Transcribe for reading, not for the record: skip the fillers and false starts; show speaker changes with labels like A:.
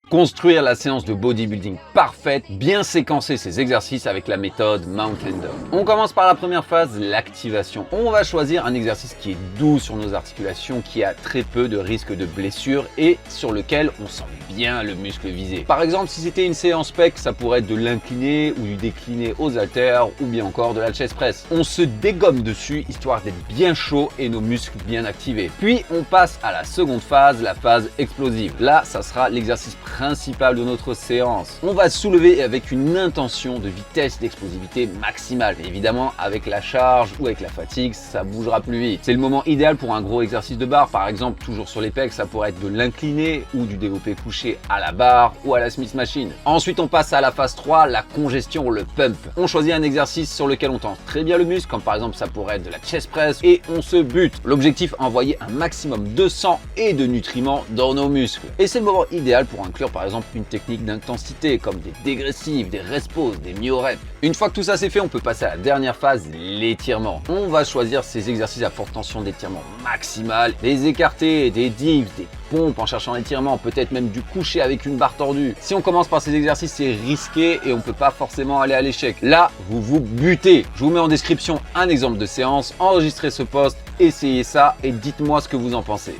A: Construire la séance de bodybuilding parfaite, bien séquencer ses exercices avec la méthode Mountain Dog. On commence par la première phase, l'activation. On va choisir un exercice qui est doux sur nos articulations, qui a très peu de risque de blessure et sur lequel on sent bien le muscle visé. Par exemple, si c'était une séance pec, ça pourrait être de l'incliné ou du décliné aux haltères ou bien encore de la chest press. On se dégomme dessus histoire d'être bien chaud et nos muscles bien activés. Puis on passe à la seconde phase, la phase explosive. Là, ça sera l'exercice principal de notre séance. On va soulever avec une intention de vitesse d'explosivité maximale. Et évidemment, avec la charge ou avec la fatigue, ça bougera plus vite. C'est le moment idéal pour un gros exercice de barre. Par exemple, toujours sur les pecs, ça pourrait être de l'incliné ou du développé couché à la barre ou à la Smith Machine. Ensuite, on passe à la phase 3, la congestion, le pump. On choisit un exercice sur lequel on tend très bien le muscle, comme par exemple ça pourrait être de la chest press, et on se bute. L'objectif, envoyer un maximum de sang et de nutriments dans nos muscles. Et c'est le moment idéal pour inclure par exemple une technique d'intensité comme des dégressives, des rest pause, des myo-reps. Une fois que tout ça c'est fait, on peut passer à la dernière phase, l'étirement. On va choisir ces exercices à forte tension d'étirement maximal, des écartés, des dips, des pompes en cherchant l'étirement, peut-être même du coucher avec une barre tordue. Si on commence par ces exercices, c'est risqué et on peut pas forcément aller à l'échec. Là, vous vous butez. Je vous mets en description un exemple de séance, enregistrez ce post, essayez ça et dites-moi ce que vous en pensez.